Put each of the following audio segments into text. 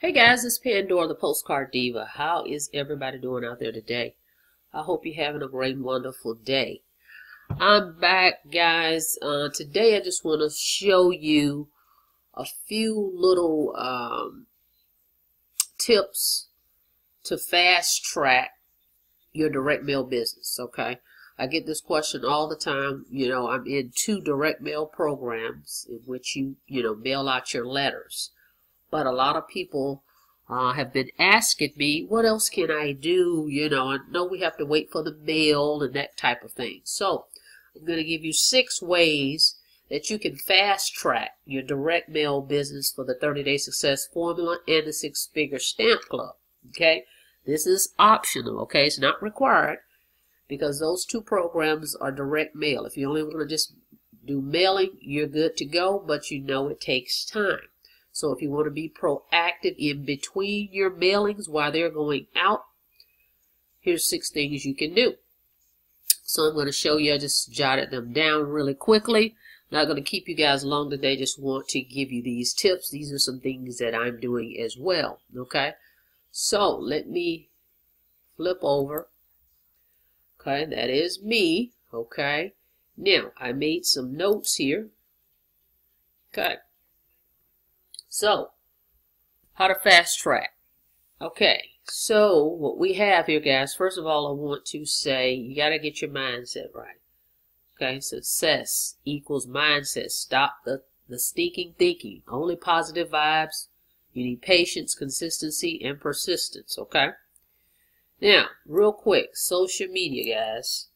Hey guys, it's Pandora, the Postcard Diva. How is everybody doing out there today? I hope you're having a great, wonderful day. I'm back, guys. Today I just want to show you a few little tips to fast track your direct mail business, okay? I get this question all the time. You know, I'm in 2 direct mail programs in which you mail out your letters. But a lot of people have been asking me, what else can I do? You know, I know we have to wait for the mail and that type of thing. So I'm going to give you 6 ways that you can fast track your direct mail business for the 30-Day Success Formula and the 6-Figure Stamp Club. Okay, this is optional. Okay, it's not required because those 2 programs are direct mail. If you only want to just do mailing, you're good to go, but you know it takes time. So if you want to be proactive in between your mailings while they're going out, here's 6 things you can do. So I'm going to show you. I just jotted them down really quickly. Not going to keep you guys long today. Just want to give you these tips. These are some things that I'm doing as well. Okay. So let me flip over. Okay. That is me. Okay. Now I made some notes here. Okay. So, how to fast track. Okay, so what we have here, guys, first of all, I want to say you got to get your mindset right. Okay, success equals mindset. Stop the stinking thinking. Only positive vibes. You need patience, consistency, and persistence, okay? Now, real quick, social media, guys.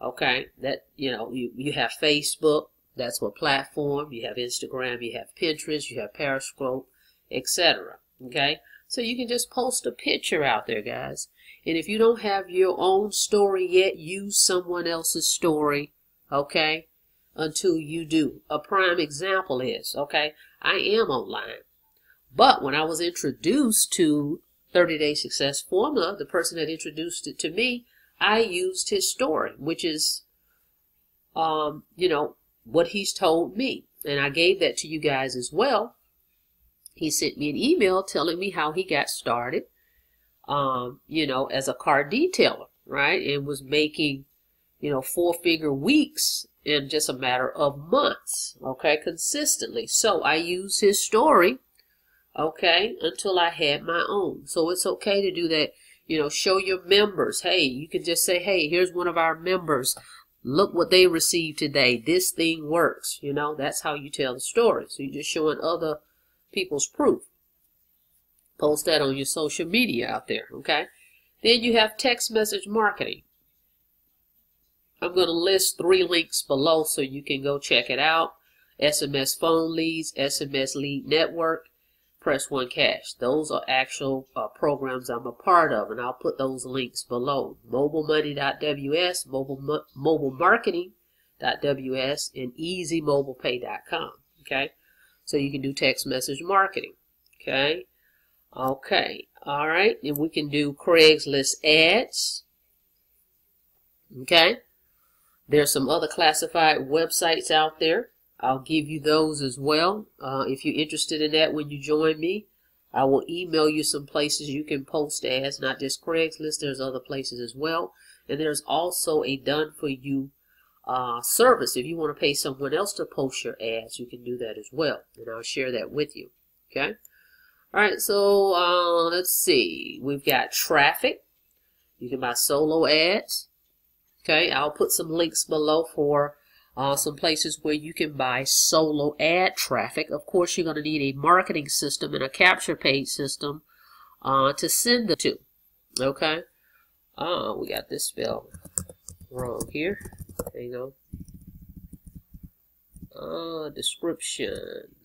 Okay, that, you have Facebook. That's what platform. You have Instagram, you have Pinterest, you have Periscope, etc. Okay? So you can just post a picture out there, guys. And if you don't have your own story yet, use someone else's story, okay, until you do. A prime example is, okay, I am online. But when I was introduced to 30-Day Success Formula, the person that introduced it to me, I used his story, which is, what he's told me, and I gave that to you guys as well. He sent me an email telling me how he got started, as a car detailer, right, and was making, 4-figure weeks in just a matter of months, okay, consistently. So I used his story, okay, until I had my own. So it's okay to do that. Show your members. Hey, you can just say, hey, here's one of our members. Look what they received today. This thing works. That's how you tell the story. So you're just showing other people's proof. Post that on your social media out there, okay? Then you have text message marketing. I'm going to list 3 links below so you can go check it out. SMS phone leads, SMS lead network, Press 1 Cash. Those are actual programs I'm a part of, and I'll put those links below. MobileMoney.ws, MobileMarketing.ws, and EasyMobilePay.com. Okay, so you can do text message marketing. Okay, all right, and we can do Craigslist ads. Okay, there's some other classified websites out there. I'll give you those as well. If you're interested in that when you join me, I will email you some places you can post ads, not just Craigslist. There's other places as well. And there's also a done-for-you service. If you want to pay someone else to post your ads, you can do that as well. And I'll share that with you. Okay? All right, so let's see. We've got traffic. You can buy solo ads. Okay, I'll put some links below for some places where you can buy solo ad traffic. Of course, you're going to need a marketing system and a capture page system to send them to. Okay. We got this spelled wrong here. There you go. Description.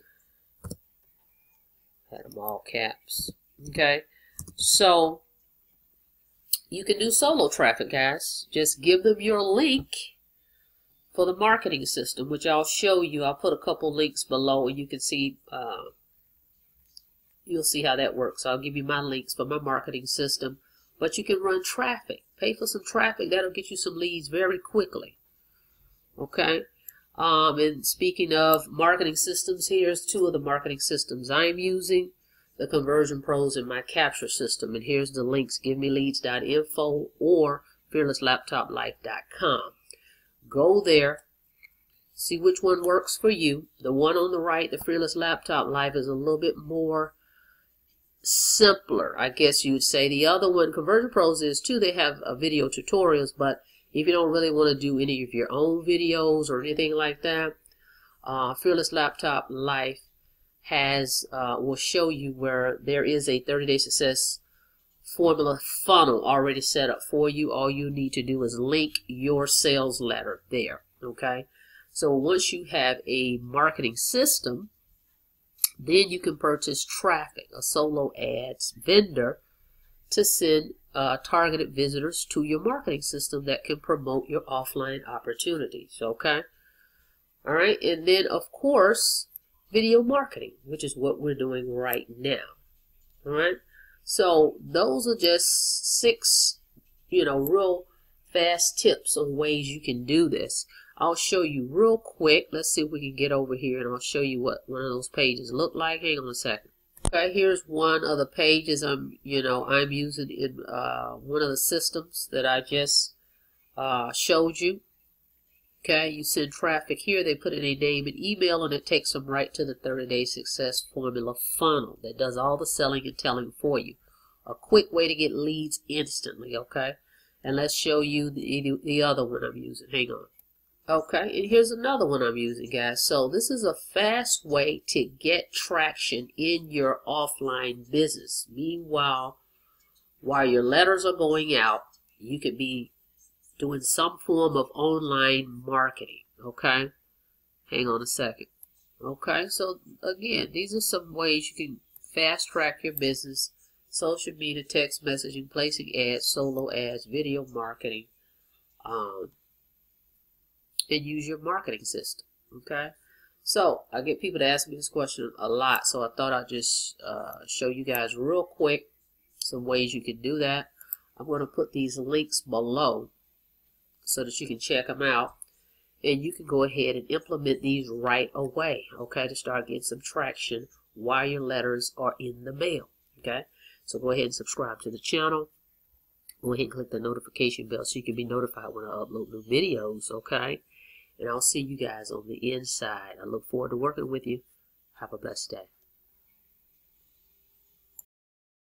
Had them all caps. Okay. So you can do solo traffic, guys. Just give them your link for the marketing system, which I'll show you. I'll put a couple links below and you can see, you'll see how that works. I'll give you my links for my marketing system, but you can run traffic. Pay for some traffic. That'll get you some leads very quickly. Okay. And speaking of marketing systems, here's 2 of the marketing systems I'm using. the conversion pros in my capture system. And here's the links: givemeleads.info or fearlesslaptoplife.com. Go there, see which one works for you. The one on the right, the Fearless Laptop Life, is a little bit more simpler, I guess you would say. The other one, Conversion Pros, is too. They have video tutorials, but if you don't really want to do any of your own videos or anything like that, Fearless Laptop Life has will show you where there is a 30-day success formula funnel already set up for you. All you need to do is link your sales letter there. Okay, so once you have a marketing system, then you can purchase traffic, a solo ads vendor, to send targeted visitors to your marketing system that can promote your offline opportunities. Okay, all right, and then of course video marketing, which is what we're doing right now. All right, so those are just 6, real fast tips on ways you can do this. I'll show you real quick. Let's see if we can get over here, and I'll show you what one of those pages look like. Hang on a second. Okay, here's one of the pages I'm using in one of the systems that I just showed you. Okay, you send traffic here, they put in a name and email, and it takes them right to the 30-day success formula funnel that does all the selling and telling for you. A quick way to get leads instantly, okay? And let's show you the other one I'm using. Hang on. Okay, and here's another one I'm using, guys. So this is a fast way to get traction in your offline business. Meanwhile, while your letters are going out, you could be doing some form of online marketing. Okay, hang on a second. Okay, so again, these are some ways you can fast track your business: social media, text messaging, placing ads, solo ads, video marketing, and use your marketing system. Okay, so I get people to ask me this question a lot, so I thought I'd just show you guys real quick some ways you can do that. I'm going to put these links below so that you can check them out, and you can go ahead and implement these right away, okay, to start getting some traction while your letters are in the mail. Okay, so go ahead and subscribe to the channel. Go ahead and click the notification bell so you can be notified when I upload new videos. Okay, and I'll see you guys on the inside. I look forward to working with you. Have a blessed day.